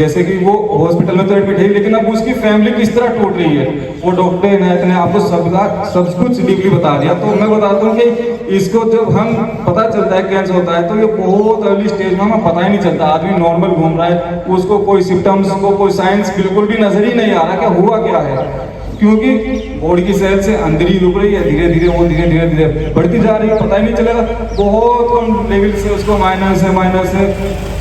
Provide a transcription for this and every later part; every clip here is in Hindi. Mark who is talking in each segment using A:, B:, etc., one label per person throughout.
A: जैसे कि वो हॉस्पिटल में तो एडमिट है, लेकिन अब उसकी फैमिली किस तरह टूट रही है, वो डॉक्टर इनायत ने आपको सब कुछ डीपली बता दिया। तो मैं बताता हूँ कि इसको जब हम पता चलता है कैंसर होता है तो ये बहुत अर्ली स्टेज में हमें पता ही नहीं चलता। आदमी नॉर्मल घूम रहा है, उसको कोई सिम्टम्स को कोई साइंस बिल्कुल भी नजर ही नहीं आ रहा कि हुआ क्या है, क्योंकि बॉडी की सेल से अंदर ही रुक रही है, धीरे धीरे वो धीरे धीरे बढ़ती जा रही है, पता ही नहीं चलेगा। बहुत कम लेवल से उसको माइनर से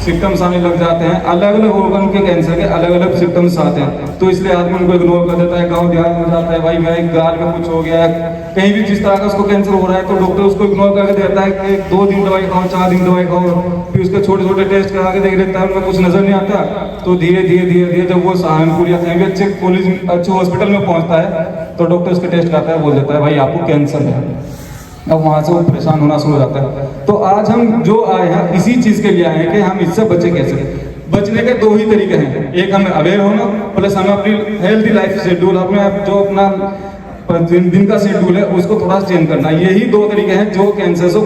A: सिम्टम्स आने लग जाते हैं। अलग अलग ऑर्गन के कैंसर के अलग अलग सिम्टम्स आते हैं, तो इसलिए आदमी उनको इग्नोर कर देता है। गाँव देहात में जाता है, भाई गाल में कुछ हो गया है, कहीं भी जिस तरह का उसको कैंसर हो रहा है, तो डॉक्टर उसको इग्नोर करके देता है कि 2 दिन दवाई खाओ, 4 दिन दवाई खाओ, फिर उसके छोटे छोटे टेस्ट करा के देख लेता है, उनमें कुछ नजर नहीं आता। तो धीरे धीरे जब वो सहारनपुर या कहीं भी अच्छे हॉस्पिटल में पहुंचता है तो डॉक्टर उसके टेस्ट कराता है, बोल देता है भाई आपको कैंसर है। अब वहाँ से वो परेशान होना शुरू हो जाता है। तो आज हम जो आए हैं इसी चीज़ के लिए आए हैं कि हम इससे बचे कैसे। बचने के 2 ही तरीके हैं, एक हमें अवेयर होना, प्लस हमें अपनी हेल्थी लाइफ शेड्यूल, अपने जो अपना दिन का शेड्यूल है उसको थोड़ा चेंज करना। यही 2 तरीके हैं जो कैंसर से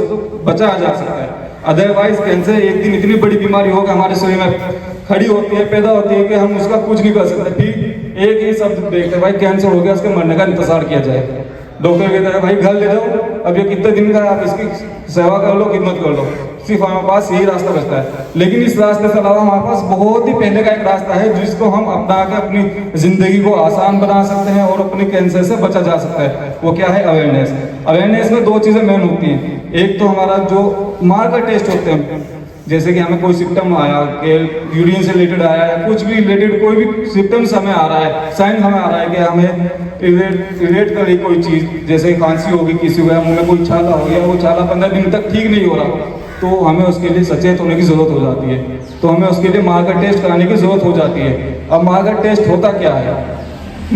A: बचाया जा सकता है। अदरवाइज कैंसर एक दिन इतनी बड़ी बीमारी होगा हमारे शरीर में खड़ी होती है, पैदा होती है कि हम उसका कुछ नहीं कर सकते। फिर एक ही शब्द देखते हैं, भाई कैंसर हो गया, उसके मरने का इंतजार किया जाए। डॉक्टर कहता है भाई घर ले जाओ, अब ये कितने दिन का है, आप इसकी सेवा कर लो, खिदमत कर लो, सिर्फ हमारे पास यही रास्ता बचता है। लेकिन इस रास्ते से अलावा हमारे पास बहुत ही पहले का एक रास्ता है जिसको हम अपना के अपनी जिंदगी को आसान बना सकते हैं और अपने कैंसर से बचा जा सकता है। वो क्या है? अवेयरनेस। अवेयरनेस में 2 चीजें मेन होती हैं। एक तो हमारा जो मार्कर टेस्ट होते हैं, जैसे कि हमें कोई सिम्टम आया कि यूरिन से रिलेटेड आया है, कुछ भी रिलेटेड कोई भी सिम्टम्स हमें आ रहा है, साइंस हमें आ रहा है कि हमें रिलेट कर रही कोई चीज़, जैसे खांसी होगी, किसी को मुंह में कोई छाला हो गया, वो छाला 15 दिन तक ठीक नहीं हो रहा, तो हमें उसके लिए सचेत होने की ज़रूरत हो जाती है। तो हमें उसके लिए मार्कर टेस्ट कराने की ज़रूरत हो जाती है। अब मार्कर टेस्ट होता क्या है?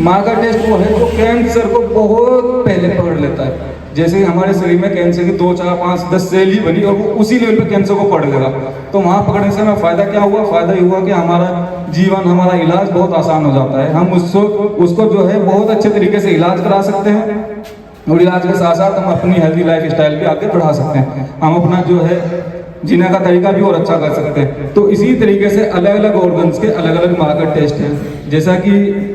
A: मार्कर टेस्ट वो है जो कैंसर को बहुत पहले पकड़ लेता है। जैसे हमारे शरीर में कैंसर की 2, 4, 5, 10 सेल ही बनी और वो उसी लेवल पे कैंसर को पकड़ लेगा, तो वहाँ पकड़ने से हमें फायदा क्या हुआ? फायदा ये हुआ कि हमारा जीवन, हमारा इलाज बहुत आसान हो जाता है। हम उसको जो है बहुत अच्छे तरीके से इलाज करा सकते हैं और इलाज के साथ साथ हम अपनी हेल्थी लाइफ स्टाइल भी आगे बढ़ा सकते हैं। हम अपना जो है जीने का तरीका भी और अच्छा कर सकते हैं। तो इसी तरीके से अलग अलग ऑर्गन्स के अलग अलग मार्कर टेस्ट हैं। जैसा कि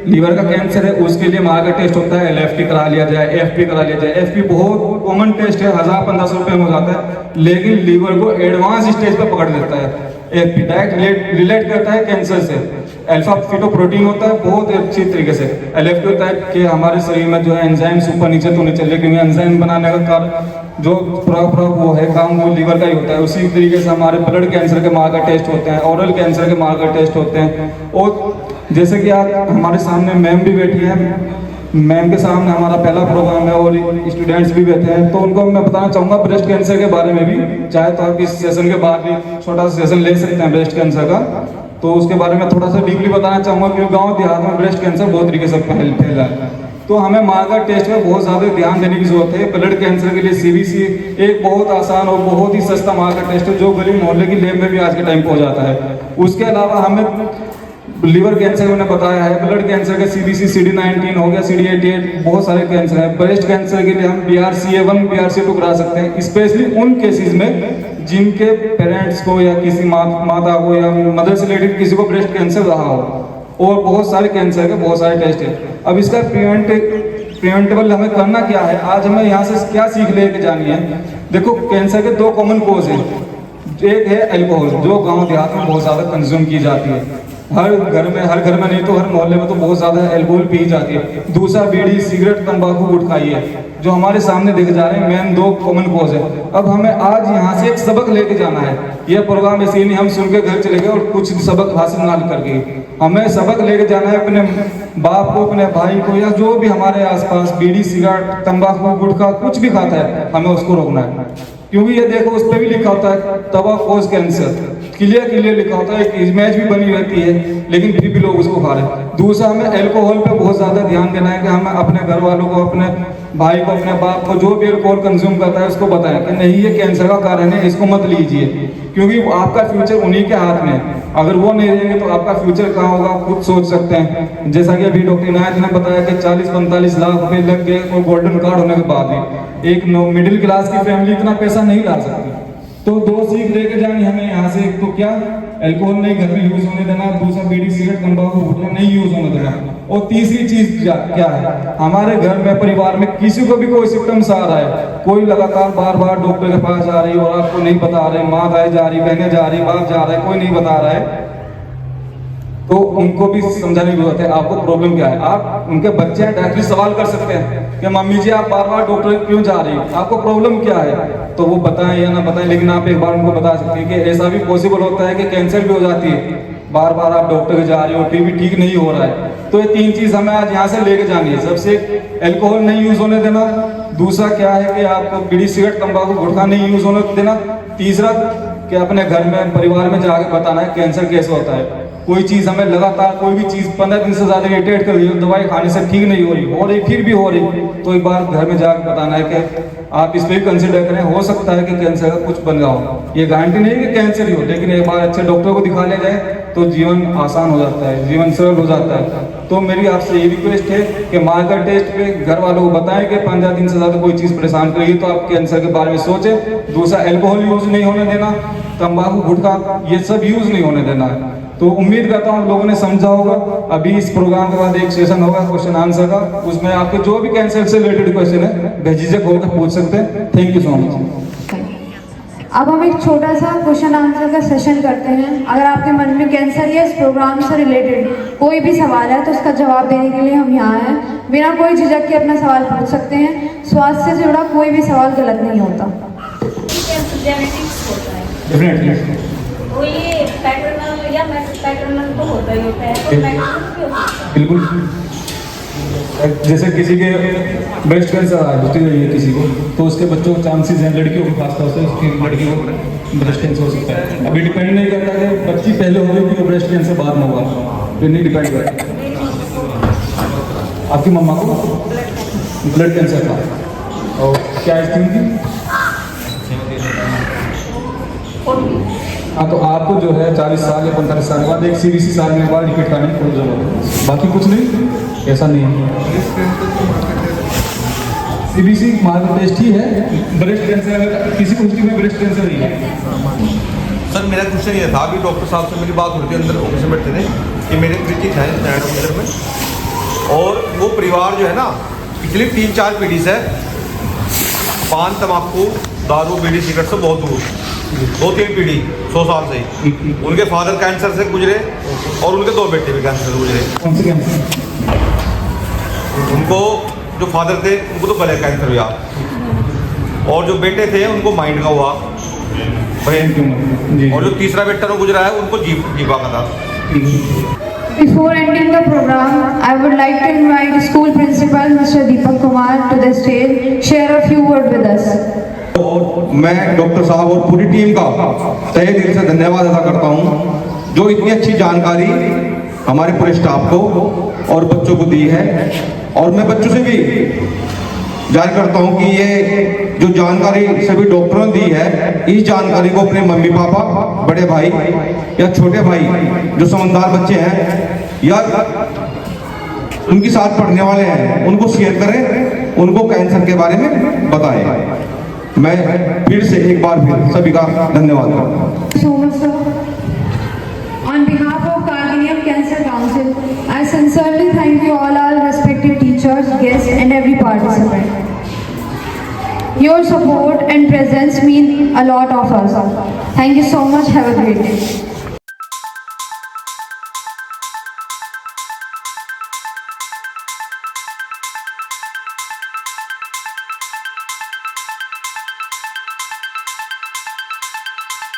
A: लीवर का कैंसर है, उसके लिए मार्कर टेस्ट होता है, LFT करा लिया जाए, FP करा लिया जाए। FP बहुत कॉमन टेस्ट है, 1000-1500 रुपये में हो जाता है, लेकिन लीवर को एडवांस स्टेज पर पकड़ लेता है। FP डायरेक्ट रिलेट करता है कैंसर से। अल्फा फिटोप्रोटीन होता है बहुत अच्छी तरीके से। LFT होता है कि हमारे शरीर में जो है एंजाइम्स ऊपर नीचे तो नहीं चले, क्योंकि एंजाइम बनाने का कार्य जो प्रॉपर वो है काम वो लीवर का ही होता है। उसी तरीके से हमारे ब्लड कैंसर के मार्कर टेस्ट होते हैं, ओरल कैंसर के मार्कर टेस्ट होते हैं। और जैसे कि आप हमारे सामने मैम भी बैठी हैं, मैम के सामने हमारा पहला प्रोग्राम है और स्टूडेंट्स भी बैठे हैं, तो उनको मैं बताना चाहूँगा ब्रेस्ट कैंसर के बारे में भी। चाहे तो आप इस सेशन के बाद भी छोटा सा सेशन ले सकते हैं ब्रेस्ट कैंसर का, तो उसके बारे में थोड़ा सा डीपली बताना चाहूँगा, क्योंकि गाँव देहात में ब्रेस्ट कैंसर बहुत तरीके से फैला है। तो हमें मार्कर टेस्ट में बहुत ज़्यादा ध्यान देने की जरूरत है। ब्लड कैंसर के लिए CBC एक बहुत आसान और बहुत ही सस्ता मार्कर टेस्ट है जो गली मोहल्ले की लैब में भी आज के टाइम पे हो जाता है। उसके अलावा हमें लीवर कैंसर मैंने बताया है, ब्लड कैंसर का CBC CD19 हो गया, CD88, बहुत सारे कैंसर हैं। ब्रेस्ट कैंसर के लिए हम BRCA1 BRCA2 करा सकते हैं, स्पेशली उन केसेस में जिनके पेरेंट्स को या किसी माता को या मदर से रिलेटेड किसी को ब्रेस्ट कैंसर रहा हो। और बहुत सारे कैंसर के बहुत सारे टेस्ट हैं। अब इसका प्रिवेंटेबल हमें करना क्या है, आज हमें यहाँ से क्या सीख लेके जानी है। देखो, कैंसर के 2 कॉमन कोज हैं। एक है अल्कोहल, जो गांव देहात में बहुत ज़्यादा कंज्यूम की जाती है, हर घर में नहीं तो हर मोहल्ले में तो बहुत ज़्यादा अल्कोहल पी जाती है। दूसरा बीड़ी, सिगरेट, तंबाकू, गुटखाई है, जो हमारे सामने दिख जा रहे हैं, मेन 2 कॉमन कोज है। अब हमें आज यहाँ से एक सबक लेके जाना है। यह प्रोग्राम ऐसे नहीं हम सुन के घर चले गए और कुछ सबक हासिल ना करके, हमें सबक लेके जाना है अपने बाप को, अपने भाई को, या जो भी हमारे आसपास बीड़ी, सिगरेट, तंबाकू, गुटखा कुछ भी खाता है, हमें उसको रोकना है। क्योंकि ये देखो, उस पर भी लिखा होता है तवा कोज कैंसर, क्लियर लिखा होता है, एक इमेज भी बनी रहती है, लेकिन फिर भी लोग उसको खा रहे हैं। दूसरा, हमें अल्कोहल पे बहुत ज़्यादा ध्यान देना है कि हमें अपने घर वालों को, अपने भाई को, अपने बाप को, जो भी अल्कोहल कंज्यूम करता है उसको बताएं कि नहीं, ये कैंसर का कारण है, इसको मत लीजिए, क्योंकि आपका फ्यूचर उन्हीं के हाथ में है। अगर वो नहीं रहेंगे तो आपका फ्यूचर कहाँ होगा, खुद सोच सकते हैं। जैसा कि अभी डॉक्टर इनायत ने बताया कि 40-45 लाख रुपए लग गए और गोल्डन कार्ड होने के बाद भी एक मिडिल क्लास की फैमिली इतना पैसा नहीं ला सकती। तो 2 सीख लेके जानी हमें यहाँ से। एक तो क्या, अल्कोहल नहीं घर में यूज होने देना, दूसरा बीड़ी सिगरेट तंबाकू गुटखा नहीं यूज होने देना, और तीसरी चीज क्या है, हमारे घर में परिवार में किसी को भी कोई सिम्टम्स आ रहा है, कोई लगातार बार बार डॉक्टर के पास जा रही और आपको नहीं बता रहे, माँ भाई जा रही, बहनें जा रही, बाप जा रहा है, कोई नहीं बता रहा है, तो उनको भी समझाने की जरूरत है आपको प्रॉब्लम क्या है। आप उनके बच्चे हैं, डायरेक्टली सवाल कर सकते हैं कि मम्मी जी आप बार बार डॉक्टर क्यों जा रही हैं, आपको प्रॉब्लम क्या है, तो वो बताएं या ना बताएं, लेकिन आप एक बार उनको बता सकते हैं कि ऐसा भी पॉसिबल होता है कि कैंसर भी हो जाती है, बार बार आप डॉक्टर के जा रही हो, टीबी ठीक नहीं हो रहा है। तो ये 3 चीज हमें आज यहाँ से लेके जानी है। सबसे अल्कोहल नहीं यूज होने देना, दूसरा क्या है कि आपको बीड़ी सिगरेट तंबाकू गुटखा नहीं यूज होने देना, तीसरा कि अपने घर में परिवार में जाके बताना है कैंसर कैसे होता है। कोई चीज हमें लगातार कोई भी चीज 15 दिन से ज्यादा इरिटेट कर रही है, दवाई खाने से ठीक नहीं हो रही फिर भी हो रही, तो एक बार घर में जाकर बताना है कि आप इस पर भी कंसिडर करें, हो सकता है कि कैंसर का कुछ बन रहा हो। ये गारंटी नहीं कि कैंसर ही हो, लेकिन एक बार अच्छे डॉक्टर को दिखा लिया जाए तो जीवन आसान हो जाता है, जीवन सरल हो जाता है। तो मेरी आपसे ये रिक्वेस्ट है कि मार्कर टेस्ट पे घर वालों को बताएं कि 15 दिन से ज्यादा कोई चीज परेशान करेगी तो आप कैंसर के बारे में सोचें। दूसरा, अल्कोहल यूज नहीं होने देना, तंबाकू गुटखा ये सब यूज नहीं होने देना है। तो उम्मीद करता हूँ लोगों ने समझा होगा। अभी इस प्रोग्राम के बाद एक सेशन होगा क्वेश्चन आंसर का, उसमें आपके जो भी कैंसर से रिलेटेड क्वेश्चन है बेझिझक होकर पूछ सकते हैं। Thank you so much.
B: अब हम एक छोटा सा क्वेश्चन आंसर का सेशन करते हैं। अगर आपके मन में कैंसर या इस प्रोग्राम से रिलेटेड कोई भी सवाल है तो उसका जवाब देने के लिए हम यहाँ हैं। बिना कोई झिझक के अपना सवाल पूछ सकते हैं। स्वास्थ्य से जुड़ा कोई भी सवाल गलत नहीं होता।
C: जेनेटिक्स होता है
A: डेफिनेटली
C: वो, ये पैटर्नल या पैटर्नल तो होता ही होता है, तो मैटर्नल भी हो सकता है।
A: बिल्कुल, जैसे किसी के ब्रेस्ट कैंसर आ है किसी को, तो उसके बच्चों के चांसेस हैं, लड़कियों को खासतौर से उसकी लड़की को ब्रेस्ट कैंसर हो सकता है। अभी डिपेंड नहीं करता कि बच्ची पहले हो गई कि ब्रेस्ट कैंसर बाद में होगा, फिर नहीं डिपेंड करता। आपकी मम्मा को ब्लड कैंसर था और क्या स्थिति थी? हाँ, तो आपको जो है 40 साल या 45 साल के बाद एक CBC साल में बाद टिकट खाने की कोई जरूरत है, बाकी कुछ नहीं, ऐसा नहीं है। CBC मार्कर टेस्ट ही है। ब्रेस्ट कैंसर किसी को में ब्रेस्ट कैंसर ही है।
D: सर मेरा क्वेश्चन ये था, अभी डॉक्टर साहब से मेरी बात हो रही थी, अंदर ऑफिस में बैठे थे कि मेरे क्रिटिक है स्टैंड में, और वो परिवार जो है ना पिछली 3-4 पीढ़ी से पान तम्बाकू दारू बीड़ी सिगरेट से बहुत दूर, 2-3 पीढ़ी 100 साल से ही। उनके फादर कैंसर से गुजरे और उनके 2 बेटे भी कैंसर से गुजरे।
A: कौन से कैंसर?
D: उनको जो फादर थे उनको तो गले कैंसर हुआ, और जो बेटे थे उनको माइंड का हुआ, और जो तीसरा बेटा जो गुजरा है उनको जीवा का था।
B: Before ending the program, I would like to invite school principal Mr. Deepak Kumar to the stage, share a few words with us.
E: और मैं डॉक्टर साहब और पूरी टीम का तहे दिल से धन्यवाद अदा करता हूं जो इतनी अच्छी जानकारी हमारे पूरे स्टाफ को और बच्चों को दी है। और मैं बच्चों से भी जाहिर करता हूं कि ये जो जानकारी सभी डॉक्टरों ने दी है, इस जानकारी को अपने मम्मी पापा, बड़े भाई या छोटे भाई जो समझदार बच्चे हैं या उनके साथ पढ़ने वाले हैं उनको शेयर करें, उनको कैंसर के बारे में बताएं। मैं फिर से एक बार फिर सभी का धन्यवाद करता हूँ।
B: So much, sir. On behalf of Karginian Cancer Council, I sincerely thank you all our respective teachers, guests and every participant. Your support and presence mean a lot of us. Thank you so much. Have a great day.